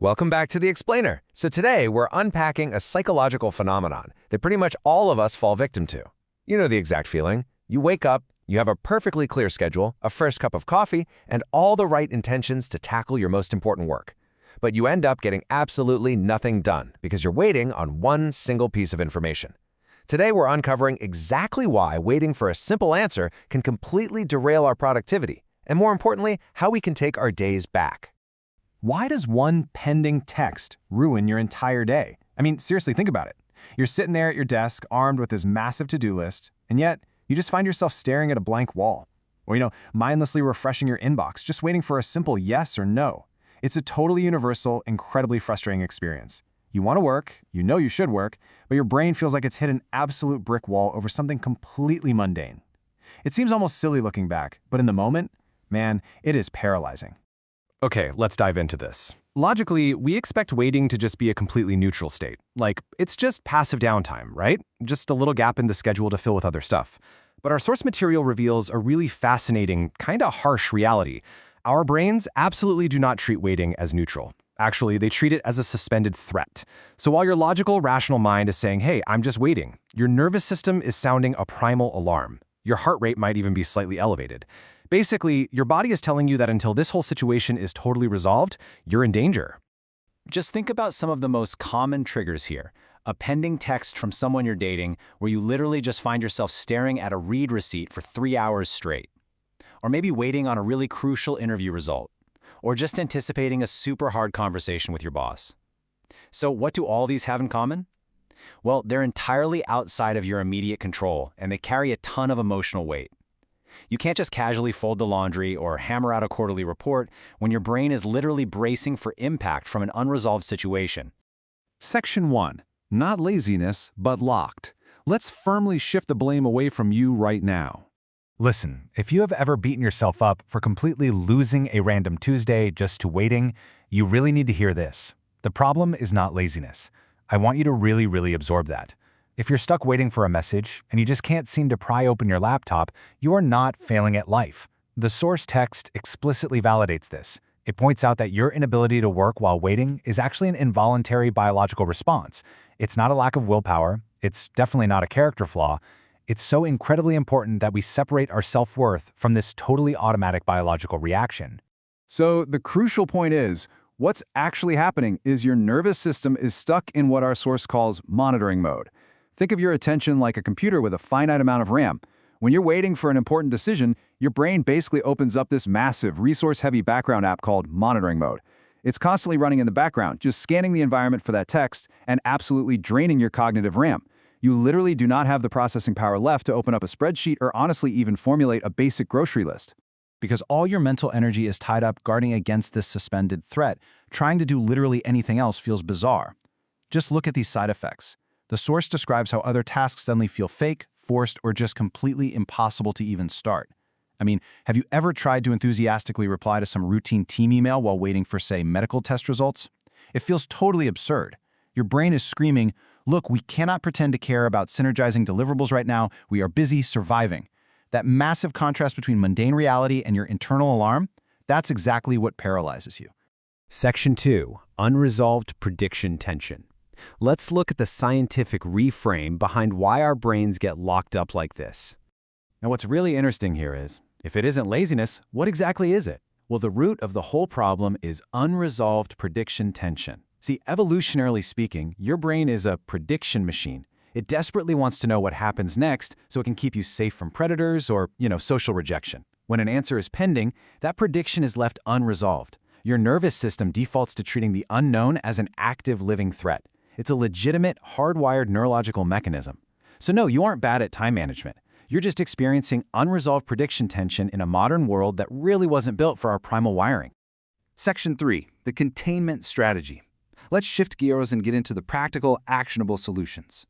Welcome back to The Explainer. So today we're unpacking a psychological phenomenon that pretty much all of us fall victim to. You know the exact feeling. You wake up, you have a perfectly clear schedule, a fresh cup of coffee, and all the right intentions to tackle your most important work. But you end up getting absolutely nothing done because you're waiting on one single piece of information. Today we're uncovering exactly why waiting for a simple answer can completely derail our productivity, and more importantly, how we can take our days back. Why does one pending text ruin your entire day? I mean, seriously, think about it. You're sitting there at your desk, armed with this massive to-do list, and yet you just find yourself staring at a blank wall. Or, mindlessly refreshing your inbox, just waiting for a simple yes or no. It's a totally universal, incredibly frustrating experience. You want to work, you know you should work, but your brain feels like it's hit an absolute brick wall over something completely mundane. It seems almost silly looking back, but in the moment, man, it is paralyzing. Okay, let's dive into this. Logically, we expect waiting to just be a completely neutral state. Like, it's just passive downtime, right? Just a little gap in the schedule to fill with other stuff. But our source material reveals a really fascinating, kinda harsh reality. Our brains absolutely do not treat waiting as neutral. Actually, they treat it as a suspended threat. So while your logical, rational mind is saying, hey, I'm just waiting, your nervous system is sounding a primal alarm. Your heart rate might even be slightly elevated. Basically, your body is telling you that until this whole situation is totally resolved, you're in danger. Just think about some of the most common triggers here. A pending text from someone you're dating where you literally just find yourself staring at a read receipt for 3 hours straight. Or maybe waiting on a really crucial interview result. Or just anticipating a super hard conversation with your boss. So what do all these have in common? Well, they're entirely outside of your immediate control, and they carry a ton of emotional weight. You can't just casually fold the laundry or hammer out a quarterly report when your brain is literally bracing for impact from an unresolved situation. Section 1. Not laziness, but locked. Let's firmly shift the blame away from you right now. Listen, if you have ever beaten yourself up for completely losing a random Tuesday just to waiting, you really need to hear this. The problem is not laziness. I want you to really absorb that. If you're stuck waiting for a message and you just can't seem to pry open your laptop, you are not failing at life. The source text explicitly validates this. It points out that your inability to work while waiting is actually an involuntary biological response. It's not a lack of willpower. It's definitely not a character flaw. It's so incredibly important that we separate our self-worth from this totally automatic biological reaction. So the crucial point is, what's actually happening is your nervous system is stuck in what our source calls monitoring mode. Think of your attention like a computer with a finite amount of RAM. When you're waiting for an important decision, your brain basically opens up this massive, resource-heavy background app called monitoring mode. It's constantly running in the background, just scanning the environment for that text and absolutely draining your cognitive RAM. You literally do not have the processing power left to open up a spreadsheet or honestly even formulate a basic grocery list. Because all your mental energy is tied up guarding against this suspended threat, trying to do literally anything else feels bizarre. Just look at these side effects. The source describes how other tasks suddenly feel fake, forced, or just completely impossible to even start. I mean, have you ever tried to enthusiastically reply to some routine team email while waiting for, say, medical test results? It feels totally absurd. Your brain is screaming, look, we cannot pretend to care about synergizing deliverables right now. We are busy surviving. That massive contrast between mundane reality and your internal alarm, that's exactly what paralyzes you. Section 2. Unresolved prediction tension. Let's look at the scientific reframe behind why our brains get locked up like this. Now what's really interesting here is, if it isn't laziness, what exactly is it? Well, the root of the whole problem is unresolved prediction tension. See, evolutionarily speaking, your brain is a prediction machine. It desperately wants to know what happens next so it can keep you safe from predators or, social rejection. When an answer is pending, that prediction is left unresolved. Your nervous system defaults to treating the unknown as an active living threat. It's a legitimate, hardwired neurological mechanism. So no, you aren't bad at time management. You're just experiencing unresolved prediction tension in a modern world that really wasn't built for our primal wiring. Section 3. The containment strategy. Let's shift gears and get into the practical, actionable solutions.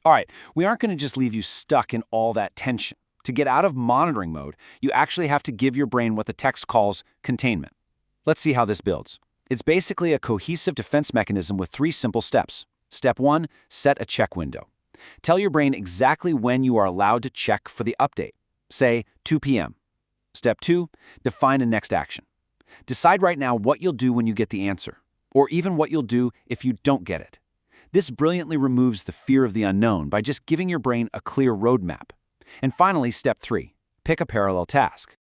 All right, we aren't going to just leave you stuck in all that tension. To get out of monitoring mode, you actually have to give your brain what the text calls containment. Let's see how this builds. It's basically a cohesive defense mechanism with 3 simple steps. Step 1, set a check window. Tell your brain exactly when you are allowed to check for the update. Say 2 p.m. Step 2, define a next action. Decide right now what you'll do when you get the answer. or even what you'll do if you don't get it. This brilliantly removes the fear of the unknown by just giving your brain a clear roadmap. And finally, step 3, pick a parallel task.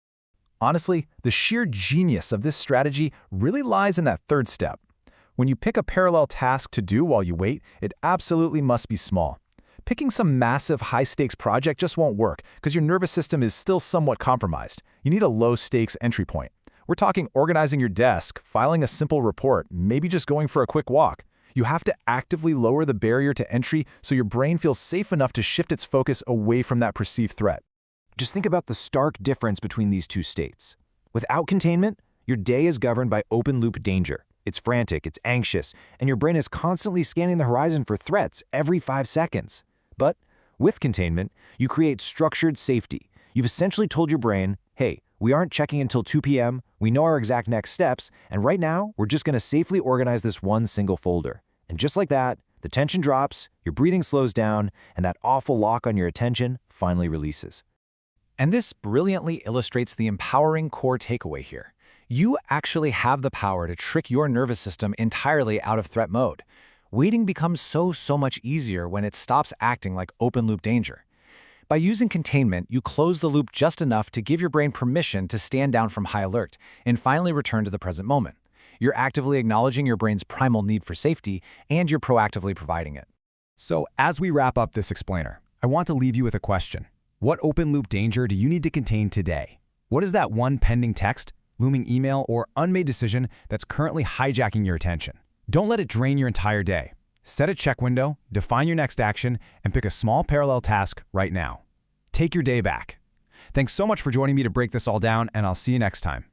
Honestly, the sheer genius of this strategy really lies in that third step. When you pick a parallel task to do while you wait, it absolutely must be small. Picking some massive, high-stakes project just won't work because your nervous system is still somewhat compromised. You need a low-stakes entry point. We're talking organizing your desk, filing a simple report, maybe just going for a quick walk. You have to actively lower the barrier to entry so your brain feels safe enough to shift its focus away from that perceived threat. Just think about the stark difference between these two states. Without containment, your day is governed by open-loop danger. It's frantic, it's anxious, and your brain is constantly scanning the horizon for threats every 5 seconds. But with containment, you create structured safety. You've essentially told your brain, hey, we aren't checking until 2 p.m., we know our exact next steps, and right now, we're just going to safely organize this one single folder. And just like that, the tension drops, your breathing slows down, and that awful lock on your attention finally releases. And this brilliantly illustrates the empowering core takeaway here. You actually have the power to trick your nervous system entirely out of threat mode. Waiting becomes so much easier when it stops acting like open-loop danger. By using containment, you close the loop just enough to give your brain permission to stand down from high alert and finally return to the present moment. You're actively acknowledging your brain's primal need for safety, and you're proactively providing it. So as we wrap up this explainer, I want to leave you with a question. What open-loop danger do you need to contain today? What is that one pending text, looming email, or unmade decision that's currently hijacking your attention? Don't let it drain your entire day. Set a check window, define your next action, and pick a small parallel task right now. Take your day back. Thanks so much for joining me to break this all down, and I'll see you next time.